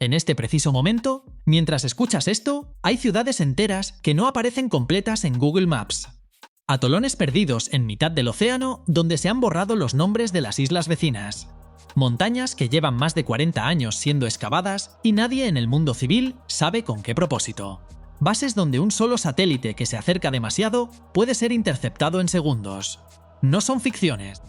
En este preciso momento, mientras escuchas esto, hay ciudades enteras que no aparecen completas en Google Maps. Atolones perdidos en mitad del océano donde se han borrado los nombres de las islas vecinas. Montañas que llevan más de 40 años siendo excavadas y nadie en el mundo civil sabe con qué propósito. Bases donde un solo satélite que se acerca demasiado puede ser interceptado en segundos. No son ficciones.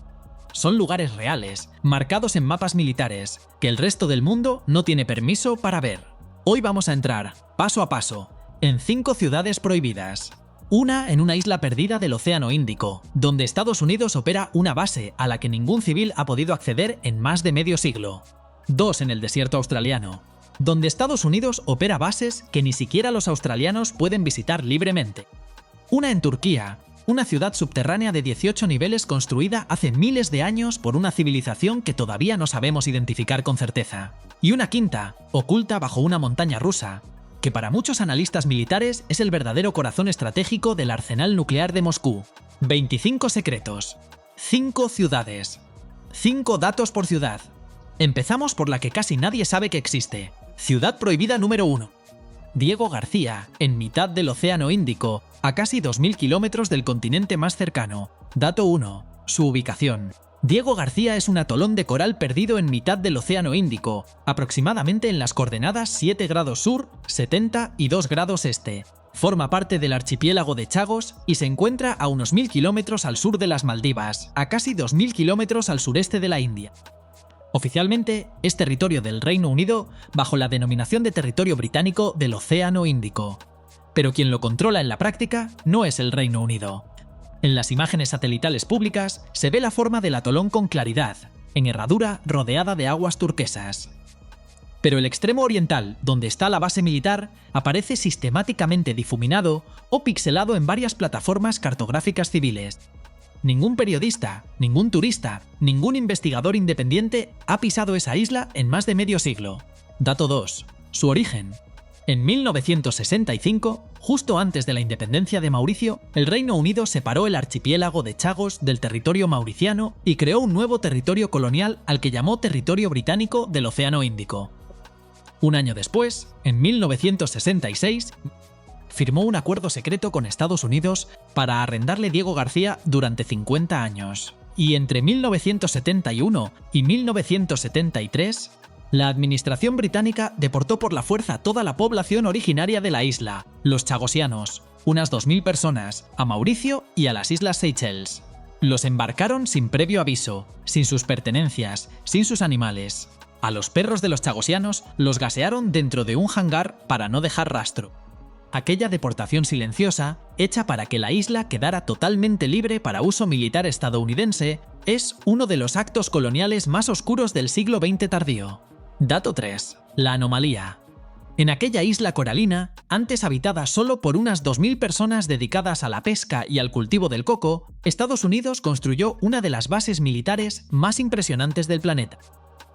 Son lugares reales, marcados en mapas militares, que el resto del mundo no tiene permiso para ver. Hoy vamos a entrar, paso a paso, en 5 ciudades prohibidas. Una en una isla perdida del Océano Índico, donde Estados Unidos opera una base a la que ningún civil ha podido acceder en más de medio siglo. 2 en el desierto australiano, donde Estados Unidos opera bases que ni siquiera los australianos pueden visitar libremente. Una en Turquía, una ciudad subterránea de 18 niveles construida hace miles de años por una civilización que todavía no sabemos identificar con certeza. Y una quinta, oculta bajo una montaña rusa, que para muchos analistas militares es el verdadero corazón estratégico del arsenal nuclear de Moscú. 25 secretos. 5 ciudades. 5 datos por ciudad. Empezamos por la que casi nadie sabe que existe. Ciudad prohibida número 1. Diego García, en mitad del Océano Índico, a casi 2000 kilómetros del continente más cercano. Dato 1. Su ubicación. Diego García es un atolón de coral perdido en mitad del Océano Índico, aproximadamente en las coordenadas 7 grados sur, 70 y 2 grados este. Forma parte del archipiélago de Chagos y se encuentra a unos 1000 kilómetros al sur de las Maldivas, a casi 2000 kilómetros al sureste de la India. Oficialmente, es territorio del Reino Unido bajo la denominación de territorio británico del Océano Índico. Pero quien lo controla en la práctica no es el Reino Unido. En las imágenes satelitales públicas se ve la forma del atolón con claridad, en herradura rodeada de aguas turquesas. Pero el extremo oriental, donde está la base militar, aparece sistemáticamente difuminado o pixelado en varias plataformas cartográficas civiles. Ningún periodista, ningún turista, ningún investigador independiente ha pisado esa isla en más de medio siglo. Dato 2. Su origen. En 1965, justo antes de la independencia de Mauricio, el Reino Unido separó el archipiélago de Chagos del territorio mauriciano y creó un nuevo territorio colonial al que llamó Territorio Británico del Océano Índico. Un año después, en 1966, firmó un acuerdo secreto con Estados Unidos para arrendarle Diego García durante 50 años. Y entre 1971 y 1973, la administración británica deportó por la fuerza a toda la población originaria de la isla, los chagosianos, unas 2000 personas, a Mauricio y a las Islas Seychelles. Los embarcaron sin previo aviso, sin sus pertenencias, sin sus animales. A los perros de los chagosianos los gasearon dentro de un hangar para no dejar rastro. Aquella deportación silenciosa, hecha para que la isla quedara totalmente libre para uso militar estadounidense, es uno de los actos coloniales más oscuros del siglo XX tardío. Dato 3. La anomalía. En aquella isla coralina, antes habitada solo por unas 2000 personas dedicadas a la pesca y al cultivo del coco, Estados Unidos construyó una de las bases militares más impresionantes del planeta.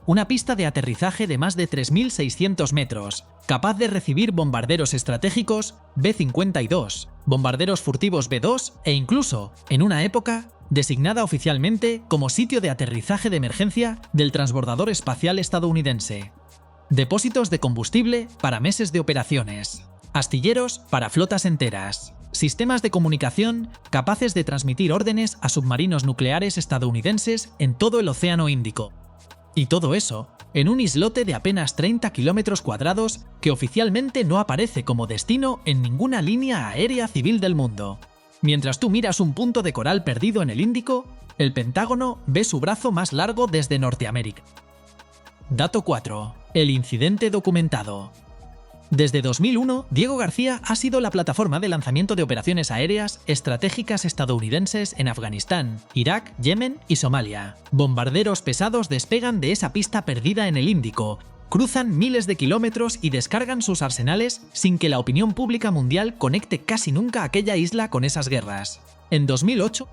Una pista de aterrizaje de más de 3600 metros, capaz de recibir bombarderos estratégicos B-52, bombarderos furtivos B-2 e incluso, en una época, designada oficialmente como sitio de aterrizaje de emergencia del transbordador espacial estadounidense. Depósitos de combustible para meses de operaciones. Astilleros para flotas enteras. Sistemas de comunicación capaces de transmitir órdenes a submarinos nucleares estadounidenses en todo el Océano Índico. Y todo eso en un islote de apenas 30 kilómetros cuadrados que oficialmente no aparece como destino en ninguna línea aérea civil del mundo. Mientras tú miras un punto de coral perdido en el Índico, el Pentágono ve su brazo más largo desde Norteamérica. Dato 4. El incidente documentado. Desde 2001, Diego García ha sido la plataforma de lanzamiento de operaciones aéreas estratégicas estadounidenses en Afganistán, Irak, Yemen y Somalia. Bombarderos pesados despegan de esa pista perdida en el Índico, cruzan miles de kilómetros y descargan sus arsenales sin que la opinión pública mundial conecte casi nunca aquella isla con esas guerras. En 2008,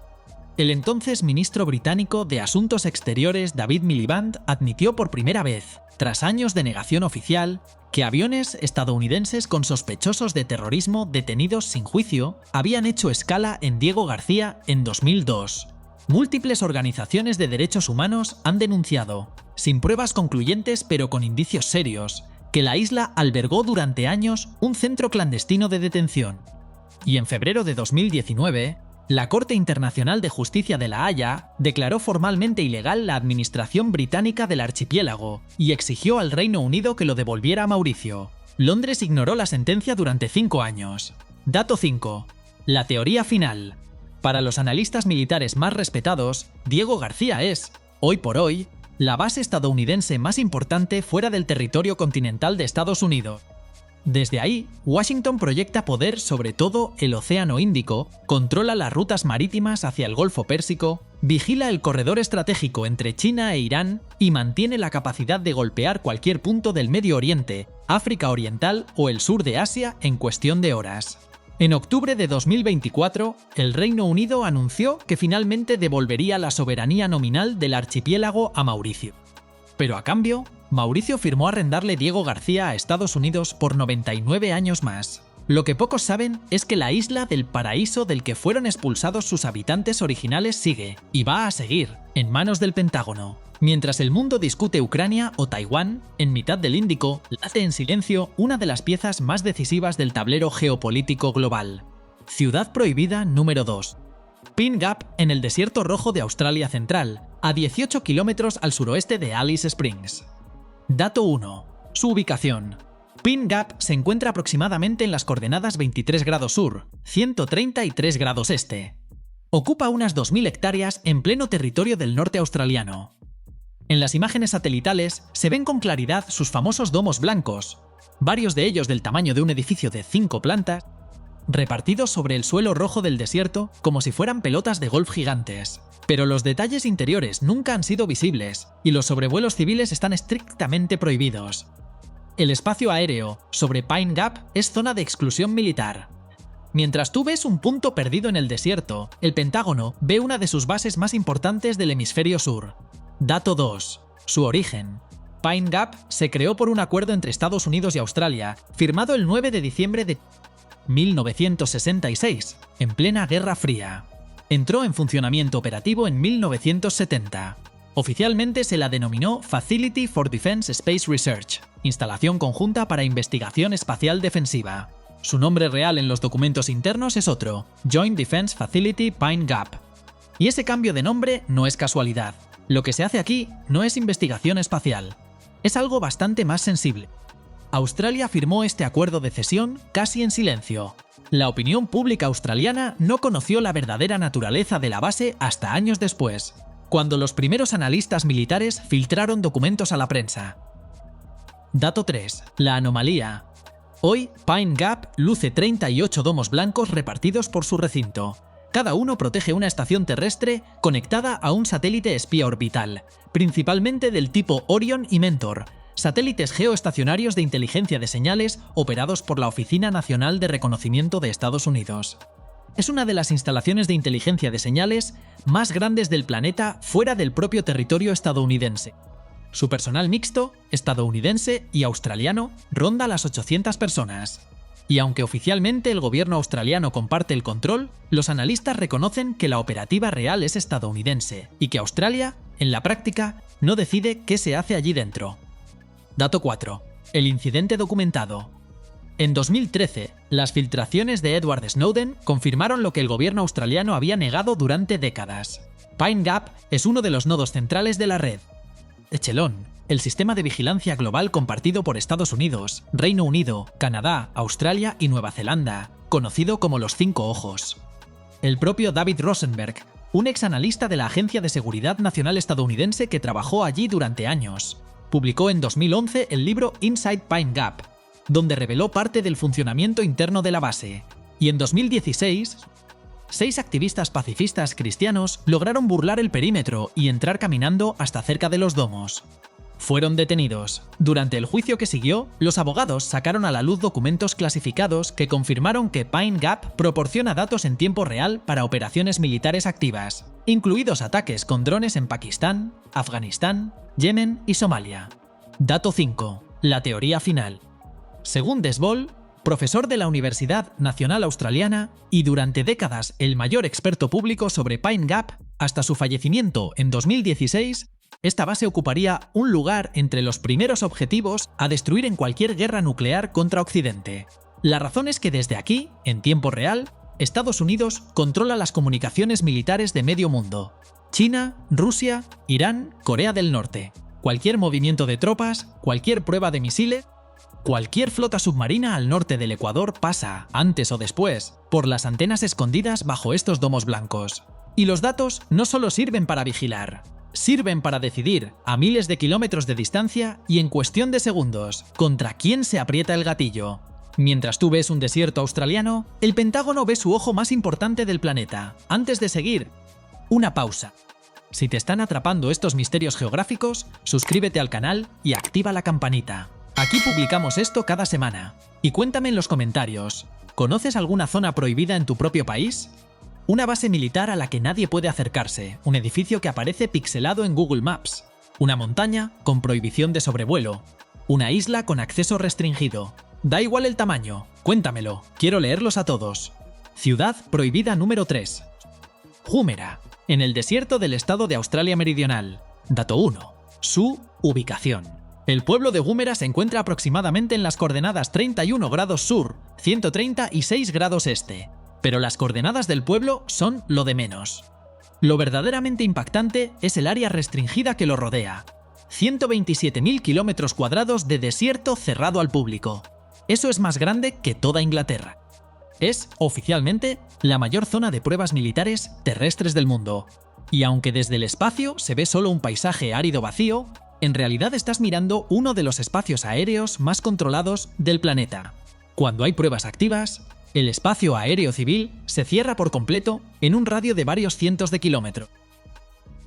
el entonces ministro británico de Asuntos Exteriores David Miliband admitió por primera vez, tras años de negación oficial, que aviones estadounidenses con sospechosos de terrorismo detenidos sin juicio habían hecho escala en Diego García en 2002. Múltiples organizaciones de derechos humanos han denunciado, sin pruebas concluyentes pero con indicios serios, que la isla albergó durante años un centro clandestino de detención. Y en febrero de 2019, la Corte Internacional de Justicia de La Haya declaró formalmente ilegal la administración británica del archipiélago y exigió al Reino Unido que lo devolviera a Mauricio. Londres ignoró la sentencia durante 5 años. Dato 5. La teoría final. Para los analistas militares más respetados, Diego García es, hoy por hoy, la base estadounidense más importante fuera del territorio continental de Estados Unidos. Desde ahí, Washington proyecta poder sobre todo el Océano Índico, controla las rutas marítimas hacia el Golfo Pérsico, vigila el corredor estratégico entre China e Irán y mantiene la capacidad de golpear cualquier punto del Medio Oriente, África Oriental o el sur de Asia en cuestión de horas. En octubre de 2024, el Reino Unido anunció que finalmente devolvería la soberanía nominal del archipiélago a Mauricio. Pero a cambio, Mauricio firmó arrendarle Diego García a Estados Unidos por 99 años más. Lo que pocos saben es que la isla del paraíso del que fueron expulsados sus habitantes originales sigue, y va a seguir, en manos del Pentágono. Mientras el mundo discute Ucrania o Taiwán, en mitad del Índico, late en silencio una de las piezas más decisivas del tablero geopolítico global. Ciudad prohibida número 2. Pine Gap, en el desierto rojo de Australia Central, a 18 kilómetros al suroeste de Alice Springs. Dato 1. Su ubicación. Pine Gap se encuentra aproximadamente en las coordenadas 23 grados sur, 133 grados este. Ocupa unas 2.000 hectáreas en pleno territorio del norte australiano. En las imágenes satelitales se ven con claridad sus famosos domos blancos, varios de ellos del tamaño de un edificio de 5 plantas, repartidos sobre el suelo rojo del desierto como si fueran pelotas de golf gigantes. Pero los detalles interiores nunca han sido visibles y los sobrevuelos civiles están estrictamente prohibidos. El espacio aéreo sobre Pine Gap es zona de exclusión militar. Mientras tú ves un punto perdido en el desierto, el Pentágono ve una de sus bases más importantes del hemisferio sur. Dato 2. Su origen. Pine Gap se creó por un acuerdo entre Estados Unidos y Australia, firmado el 9 de diciembre de 1966, en plena Guerra Fría. Entró en funcionamiento operativo en 1970. Oficialmente se la denominó Facility for Defense Space Research, instalación conjunta para investigación espacial defensiva. Su nombre real en los documentos internos es otro, Joint Defense Facility Pine Gap. Y ese cambio de nombre no es casualidad. Lo que se hace aquí no es investigación espacial. Es algo bastante más sensible. Australia firmó este acuerdo de cesión casi en silencio. La opinión pública australiana no conoció la verdadera naturaleza de la base hasta años después, cuando los primeros analistas militares filtraron documentos a la prensa. Dato 3. La anomalía. Hoy, Pine Gap luce 38 domos blancos repartidos por su recinto. Cada uno protege una estación terrestre conectada a un satélite espía orbital, principalmente del tipo Orion y Mentor, satélites geoestacionarios de inteligencia de señales operados por la Oficina Nacional de Reconocimiento de Estados Unidos. Es una de las instalaciones de inteligencia de señales más grandes del planeta fuera del propio territorio estadounidense. Su personal mixto, estadounidense y australiano, ronda las 800 personas. Y aunque oficialmente el gobierno australiano comparte el control, los analistas reconocen que la operativa real es estadounidense y que Australia, en la práctica, no decide qué se hace allí dentro. Dato 4. El incidente documentado. En 2013, las filtraciones de Edward Snowden confirmaron lo que el gobierno australiano había negado durante décadas. Pine Gap es uno de los nodos centrales de la red. Echelon, el sistema de vigilancia global compartido por Estados Unidos, Reino Unido, Canadá, Australia y Nueva Zelanda, conocido como los 5 ojos. El propio David Rosenberg, un ex analista de la Agencia de Seguridad Nacional estadounidense que trabajó allí durante años, publicó en 2011 el libro Inside Pine Gap, donde reveló parte del funcionamiento interno de la base, y en 2016, 6 activistas pacifistas cristianos lograron burlar el perímetro y entrar caminando hasta cerca de los domos. Fueron detenidos. Durante el juicio que siguió, los abogados sacaron a la luz documentos clasificados que confirmaron que Pine Gap proporciona datos en tiempo real para operaciones militares activas, incluidos ataques con drones en Pakistán, Afganistán, Yemen y Somalia. Dato 5. La teoría final. Según Des Ball, profesor de la Universidad Nacional Australiana y durante décadas el mayor experto público sobre Pine Gap, hasta su fallecimiento en 2016, Esta base ocuparía un lugar entre los primeros objetivos a destruir en cualquier guerra nuclear contra Occidente. La razón es que desde aquí, en tiempo real, Estados Unidos controla las comunicaciones militares de medio mundo. China, Rusia, Irán, Corea del Norte. Cualquier movimiento de tropas, cualquier prueba de misiles, cualquier flota submarina al norte del Ecuador pasa, antes o después, por las antenas escondidas bajo estos domos blancos. Y los datos no solo sirven para vigilar, sirven para decidir, a miles de kilómetros de distancia y en cuestión de segundos, contra quién se aprieta el gatillo. Mientras tú ves un desierto australiano, el Pentágono ve su ojo más importante del planeta. Antes de seguir, una pausa. Si te están atrapando estos misterios geográficos, suscríbete al canal y activa la campanita. Aquí publicamos esto cada semana. Y cuéntame en los comentarios, ¿conoces alguna zona prohibida en tu propio país? Una base militar a la que nadie puede acercarse, un edificio que aparece pixelado en Google Maps, una montaña con prohibición de sobrevuelo, una isla con acceso restringido. Da igual el tamaño, cuéntamelo, quiero leerlos a todos. Ciudad prohibida número 3. Woomera, en el desierto del estado de Australia Meridional. Dato 1. Su ubicación. El pueblo de Woomera se encuentra aproximadamente en las coordenadas 31 grados sur, 136 grados este. Pero las coordenadas del pueblo son lo de menos. Lo verdaderamente impactante es el área restringida que lo rodea. 127.000 kilómetros cuadrados de desierto cerrado al público. Eso es más grande que toda Inglaterra. Es, oficialmente, la mayor zona de pruebas militares terrestres del mundo. Y aunque desde el espacio se ve solo un paisaje árido vacío, en realidad estás mirando uno de los espacios aéreos más controlados del planeta. Cuando hay pruebas activas, el espacio aéreo civil se cierra por completo en un radio de varios cientos de kilómetros.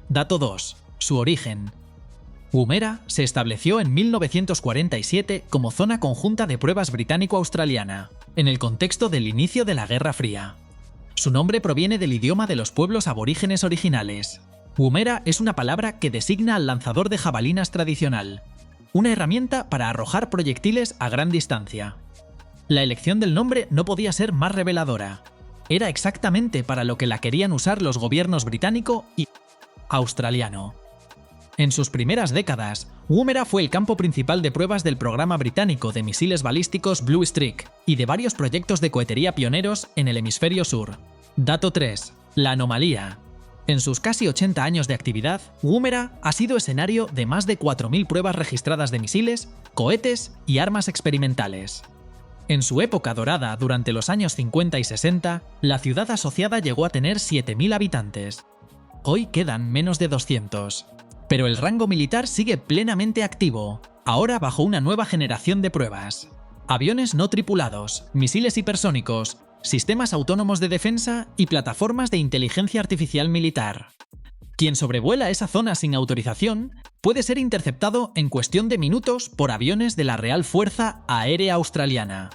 Dato 2. Su origen. Woomera se estableció en 1947 como zona conjunta de pruebas británico-australiana, en el contexto del inicio de la Guerra Fría. Su nombre proviene del idioma de los pueblos aborígenes originales. Woomera es una palabra que designa al lanzador de jabalinas tradicional, una herramienta para arrojar proyectiles a gran distancia. La elección del nombre no podía ser más reveladora. Era exactamente para lo que la querían usar los gobiernos británico y australiano. En sus primeras décadas, Woomera fue el campo principal de pruebas del programa británico de misiles balísticos Blue Streak y de varios proyectos de cohetería pioneros en el hemisferio sur. Dato 3. La anomalía. En sus casi 80 años de actividad, Woomera ha sido escenario de más de 4.000 pruebas registradas de misiles, cohetes y armas experimentales. En su época dorada, durante los años 50 y 60, la ciudad asociada llegó a tener 7.000 habitantes. Hoy quedan menos de 200. Pero el rango militar sigue plenamente activo, ahora bajo una nueva generación de pruebas. Aviones no tripulados, misiles hipersónicos, sistemas autónomos de defensa y plataformas de inteligencia artificial militar. Quien sobrevuela esa zona sin autorización puede ser interceptado en cuestión de minutos por aviones de la Real Fuerza Aérea Australiana.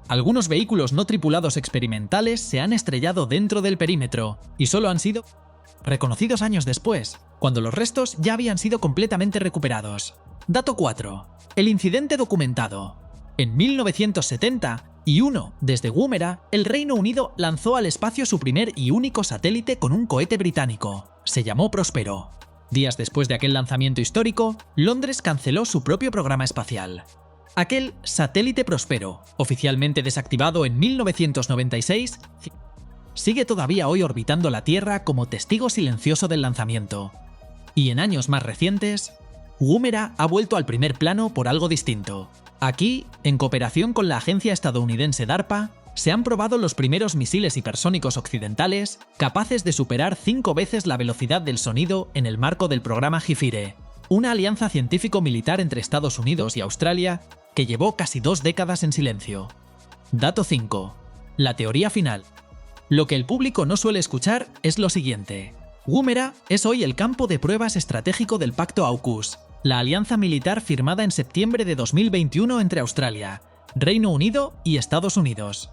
Algunos vehículos no tripulados experimentales se han estrellado dentro del perímetro y solo han sido reconocidos años después, cuando los restos ya habían sido completamente recuperados. Dato 4. El incidente documentado. En 1971, desde Woomera, el Reino Unido lanzó al espacio su primer y único satélite con un cohete británico. Se llamó Prospero. Días después de aquel lanzamiento histórico, Londres canceló su propio programa espacial. Aquel satélite Prospero, oficialmente desactivado en 1996, sigue todavía hoy orbitando la Tierra como testigo silencioso del lanzamiento. Y en años más recientes, Woomera ha vuelto al primer plano por algo distinto. Aquí, en cooperación con la agencia estadounidense DARPA, se han probado los primeros misiles hipersónicos occidentales capaces de superar 5 veces la velocidad del sonido en el marco del programa Hifire, una alianza científico-militar entre Estados Unidos y Australia que llevó casi 2 décadas en silencio. Dato 5. La teoría final. Lo que el público no suele escuchar es lo siguiente. Woomera es hoy el campo de pruebas estratégico del Pacto AUKUS, la alianza militar firmada en septiembre de 2021 entre Australia, Reino Unido y Estados Unidos.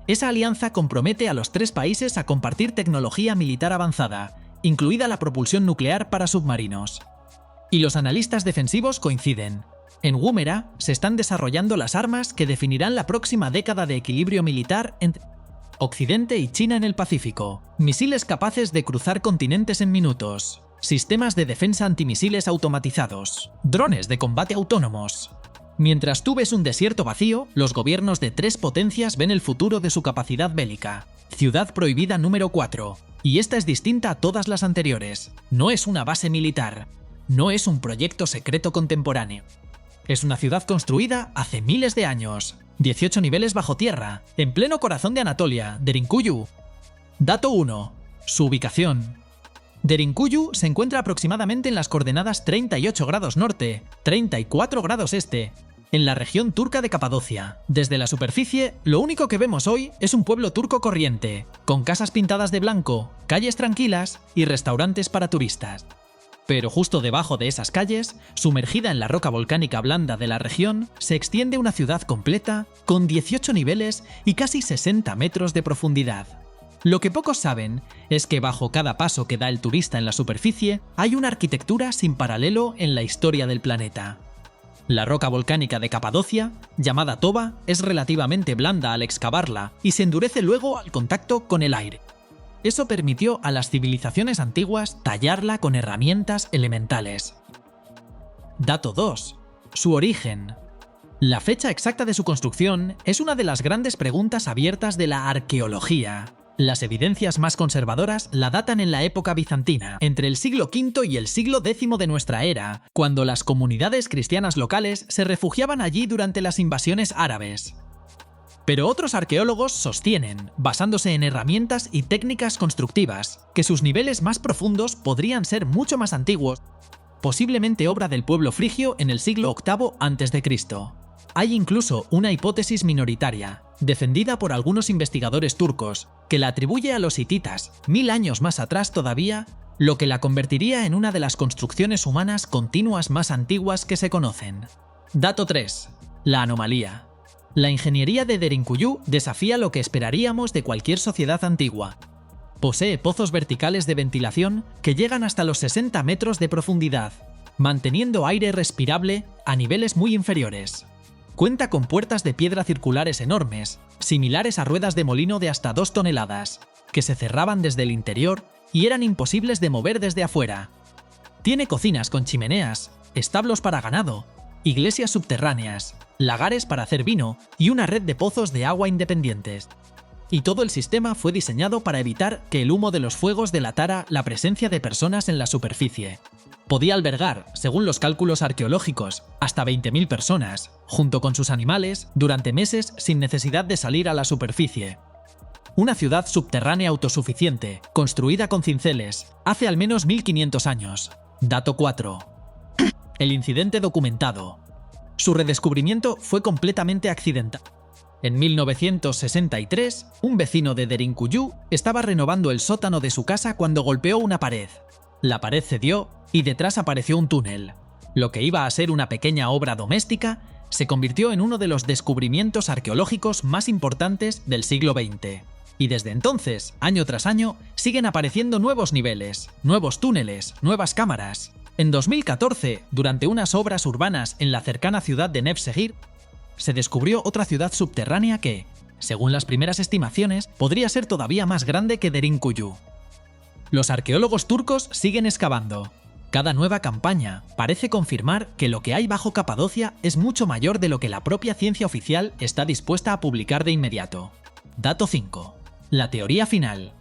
Esa alianza compromete a los 3 países a compartir tecnología militar avanzada, incluida la propulsión nuclear para submarinos. Y los analistas defensivos coinciden. En Woomera se están desarrollando las armas que definirán la próxima década de equilibrio militar entre Occidente y China en el Pacífico, misiles capaces de cruzar continentes en minutos, sistemas de defensa antimisiles automatizados, drones de combate autónomos. Mientras tú ves un desierto vacío, los gobiernos de 3 potencias ven el futuro de su capacidad bélica. Ciudad prohibida número 4. Y esta es distinta a todas las anteriores. No es una base militar. No es un proyecto secreto contemporáneo. Es una ciudad construida hace miles de años. 18 niveles bajo tierra, en pleno corazón de Anatolia, Derinkuyu. Dato 1. Su ubicación. Derinkuyu se encuentra aproximadamente en las coordenadas 38 grados norte, 34 grados este, en la región turca de Capadocia. Desde la superficie, lo único que vemos hoy es un pueblo turco corriente, con casas pintadas de blanco, calles tranquilas y restaurantes para turistas. Pero justo debajo de esas calles, sumergida en la roca volcánica blanda de la región, se extiende una ciudad completa, con 18 niveles y casi 60 metros de profundidad. Lo que pocos saben es que bajo cada paso que da el turista en la superficie hay una arquitectura sin paralelo en la historia del planeta. La roca volcánica de Capadocia, llamada toba, es relativamente blanda al excavarla y se endurece luego al contacto con el aire. Eso permitió a las civilizaciones antiguas tallarla con herramientas elementales. Dato 2. Su origen. La fecha exacta de su construcción es una de las grandes preguntas abiertas de la arqueología. Las evidencias más conservadoras la datan en la época bizantina, entre el siglo V y el siglo X de nuestra era, cuando las comunidades cristianas locales se refugiaban allí durante las invasiones árabes. Pero otros arqueólogos sostienen, basándose en herramientas y técnicas constructivas, que sus niveles más profundos podrían ser mucho más antiguos, posiblemente obra del pueblo frigio en el siglo VIII a.C. Hay incluso una hipótesis minoritaria, defendida por algunos investigadores turcos, que la atribuye a los hititas, 1000 años más atrás todavía, lo que la convertiría en una de las construcciones humanas continuas más antiguas que se conocen. Dato 3. La anomalía. La ingeniería de Derinkuyu desafía lo que esperaríamos de cualquier sociedad antigua. Posee pozos verticales de ventilación que llegan hasta los 60 metros de profundidad, manteniendo aire respirable a niveles muy inferiores. Cuenta con puertas de piedra circulares enormes, similares a ruedas de molino de hasta 2 toneladas, que se cerraban desde el interior y eran imposibles de mover desde afuera. Tiene cocinas con chimeneas, establos para ganado, iglesias subterráneas, lagares para hacer vino y una red de pozos de agua independientes. Y todo el sistema fue diseñado para evitar que el humo de los fuegos delatara la presencia de personas en la superficie. Podía albergar, según los cálculos arqueológicos, hasta 20.000 personas, junto con sus animales, durante meses sin necesidad de salir a la superficie. Una ciudad subterránea autosuficiente, construida con cinceles, hace al menos 1500 años. Dato 4. El incidente documentado. Su redescubrimiento fue completamente accidental. En 1963, un vecino de Derinkuyu estaba renovando el sótano de su casa cuando golpeó una pared. La pared cedió y detrás apareció un túnel. Lo que iba a ser una pequeña obra doméstica se convirtió en uno de los descubrimientos arqueológicos más importantes del siglo XX. Y desde entonces, año tras año, siguen apareciendo nuevos niveles, nuevos túneles, nuevas cámaras. En 2014, durante unas obras urbanas en la cercana ciudad de Nevşehir, se descubrió otra ciudad subterránea que, según las primeras estimaciones, podría ser todavía más grande que Derinkuyu. Los arqueólogos turcos siguen excavando. Cada nueva campaña parece confirmar que lo que hay bajo Capadocia es mucho mayor de lo que la propia ciencia oficial está dispuesta a publicar de inmediato. Dato 5. La teoría final.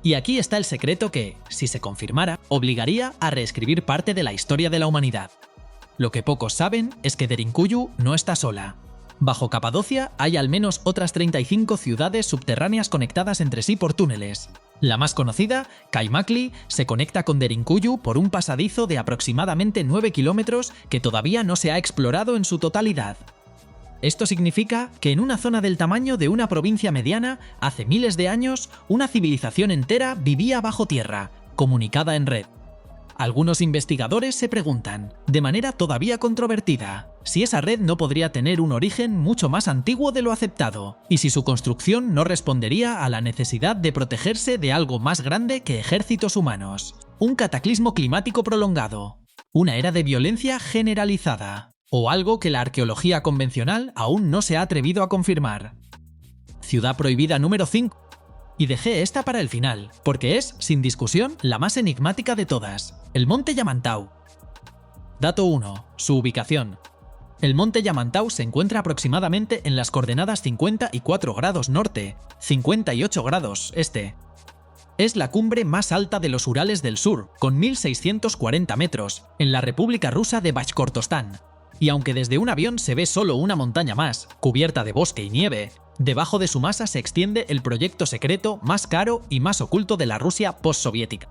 Y aquí está el secreto que, si se confirmara, obligaría a reescribir parte de la historia de la humanidad. Lo que pocos saben es que Derinkuyu no está sola. Bajo Capadocia hay al menos otras 35 ciudades subterráneas conectadas entre sí por túneles. La más conocida, Kaymakli, se conecta con Derinkuyu por un pasadizo de aproximadamente 9 kilómetros que todavía no se ha explorado en su totalidad. Esto significa que en una zona del tamaño de una provincia mediana, hace miles de años, una civilización entera vivía bajo tierra, comunicada en red. Algunos investigadores se preguntan, de manera todavía controvertida, si esa red no podría tener un origen mucho más antiguo de lo aceptado, y si su construcción no respondería a la necesidad de protegerse de algo más grande que ejércitos humanos, un cataclismo climático prolongado, una era de violencia generalizada, o algo que la arqueología convencional aún no se ha atrevido a confirmar. Ciudad prohibida número 5. Y dejé esta para el final, porque es, sin discusión, la más enigmática de todas: el monte Yamantau. Dato 1. Su ubicación. El monte Yamantau se encuentra aproximadamente en las coordenadas 54 grados norte, 58 grados este. Es la cumbre más alta de los Urales del Sur, con 1640 metros, en la República Rusa de Bashkortostán. Y aunque desde un avión se ve solo una montaña más, cubierta de bosque y nieve, debajo de su masa se extiende el proyecto secreto más caro y más oculto de la Rusia postsoviética.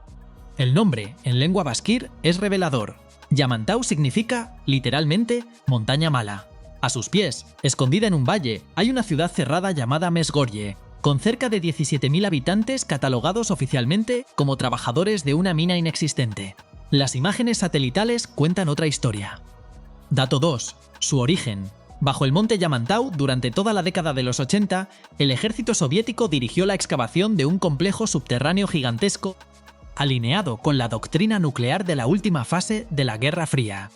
El nombre, en lengua baskir, es revelador. Yamantau significa, literalmente, montaña mala. A sus pies, escondida en un valle, hay una ciudad cerrada llamada Mesgorje, con cerca de 17.000 habitantes catalogados oficialmente como trabajadores de una mina inexistente. Las imágenes satelitales cuentan otra historia. Dato 2. Su origen. Bajo el monte Yamantau, durante toda la década de los 80, el ejército soviético dirigió la excavación de un complejo subterráneo gigantesco alineado con la doctrina nuclear de la última fase de la Guerra Fría.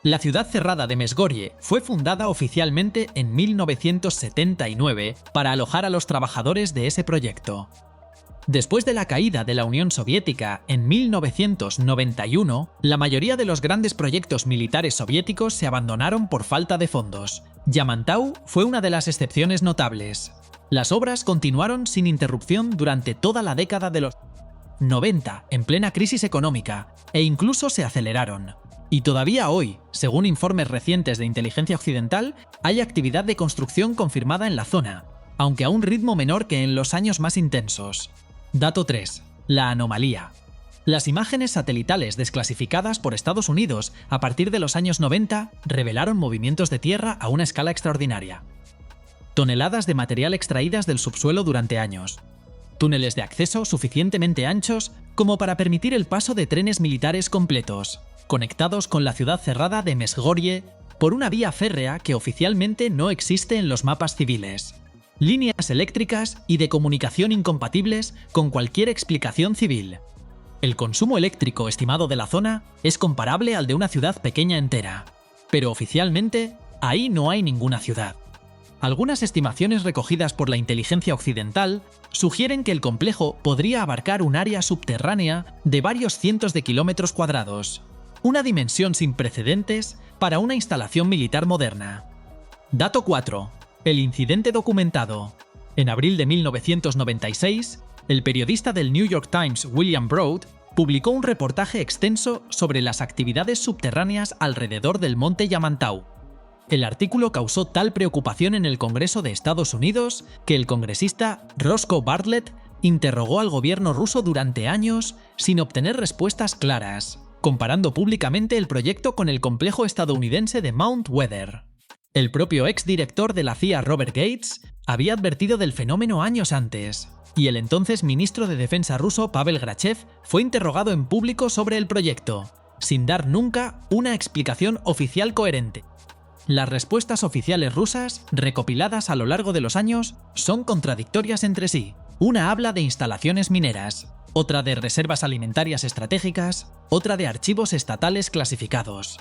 La ciudad cerrada de Mesgorje fue fundada oficialmente en 1979 para alojar a los trabajadores de ese proyecto. Después de la caída de la Unión Soviética en 1991, la mayoría de los grandes proyectos militares soviéticos se abandonaron por falta de fondos. Yamantau fue una de las excepciones notables. Las obras continuaron sin interrupción durante toda la década de los 90, en plena crisis económica, e incluso se aceleraron. Y todavía hoy, según informes recientes de inteligencia occidental, hay actividad de construcción confirmada en la zona, aunque a un ritmo menor que en los años más intensos. Dato 3. La anomalía. Las imágenes satelitales desclasificadas por Estados Unidos a partir de los años 90 revelaron movimientos de tierra a una escala extraordinaria. Toneladas de material extraídas del subsuelo durante años. Túneles de acceso suficientemente anchos como para permitir el paso de trenes militares completos, conectados con la ciudad cerrada de Mesgorje por una vía férrea que oficialmente no existe en los mapas civiles. Líneas eléctricas y de comunicación incompatibles con cualquier explicación civil. El consumo eléctrico estimado de la zona es comparable al de una ciudad pequeña entera, pero oficialmente ahí no hay ninguna ciudad. Algunas estimaciones recogidas por la inteligencia occidental sugieren que el complejo podría abarcar un área subterránea de varios cientos de kilómetros cuadrados, una dimensión sin precedentes para una instalación militar moderna. Dato 4. El incidente documentado. En abril de 1996, el periodista del New York Times William Broad publicó un reportaje extenso sobre las actividades subterráneas alrededor del monte Yamantau. El artículo causó tal preocupación en el Congreso de Estados Unidos que el congresista Roscoe Bartlett interrogó al gobierno ruso durante años sin obtener respuestas claras, comparando públicamente el proyecto con el complejo estadounidense de Mount Weather. El propio exdirector de la CIA Robert Gates había advertido del fenómeno años antes, y el entonces ministro de Defensa ruso Pavel Grachev fue interrogado en público sobre el proyecto, sin dar nunca una explicación oficial coherente. Las respuestas oficiales rusas, recopiladas a lo largo de los años, son contradictorias entre sí. Una habla de instalaciones mineras, otra de reservas alimentarias estratégicas, otra de archivos estatales clasificados.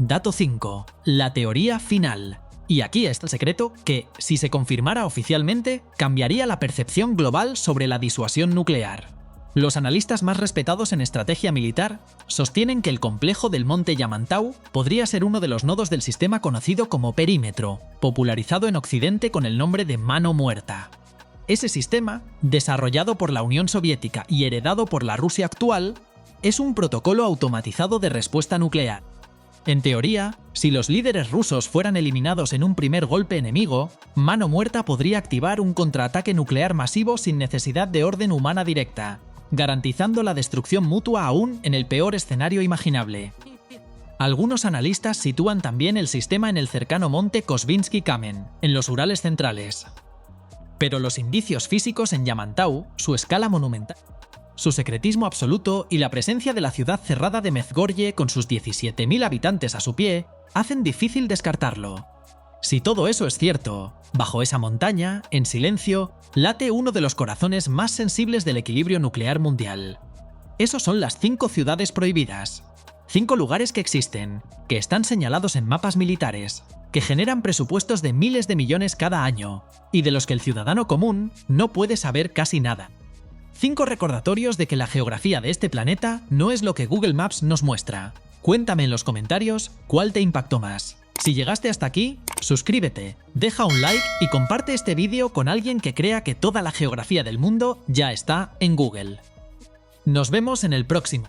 Dato 5. La teoría final. Y aquí está el secreto que, si se confirmara oficialmente, cambiaría la percepción global sobre la disuasión nuclear. Los analistas más respetados en estrategia militar sostienen que el complejo del monte Yamantau podría ser uno de los nodos del sistema conocido como perímetro, popularizado en Occidente con el nombre de mano muerta. Ese sistema, desarrollado por la Unión Soviética y heredado por la Rusia actual, es un protocolo automatizado de respuesta nuclear. En teoría, si los líderes rusos fueran eliminados en un primer golpe enemigo, mano muerta podría activar un contraataque nuclear masivo sin necesidad de orden humana directa, garantizando la destrucción mutua aún en el peor escenario imaginable. Algunos analistas sitúan también el sistema en el cercano monte Kosvinsky-Kamen, en los Urales centrales. Pero los indicios físicos en Yamantau, su escala monumental, su secretismo absoluto y la presencia de la ciudad cerrada de Mesgorje con sus 17.000 habitantes a su pie, hacen difícil descartarlo. Si todo eso es cierto, bajo esa montaña, en silencio, late uno de los corazones más sensibles del equilibrio nuclear mundial. Esos son las 5 ciudades prohibidas. 5 lugares que existen, que están señalados en mapas militares, que generan presupuestos de miles de millones cada año, y de los que el ciudadano común no puede saber casi nada. 5 recordatorios de que la geografía de este planeta no es lo que Google Maps nos muestra. Cuéntame en los comentarios cuál te impactó más. Si llegaste hasta aquí, suscríbete, deja un like y comparte este vídeo con alguien que crea que toda la geografía del mundo ya está en Google. Nos vemos en el próximo.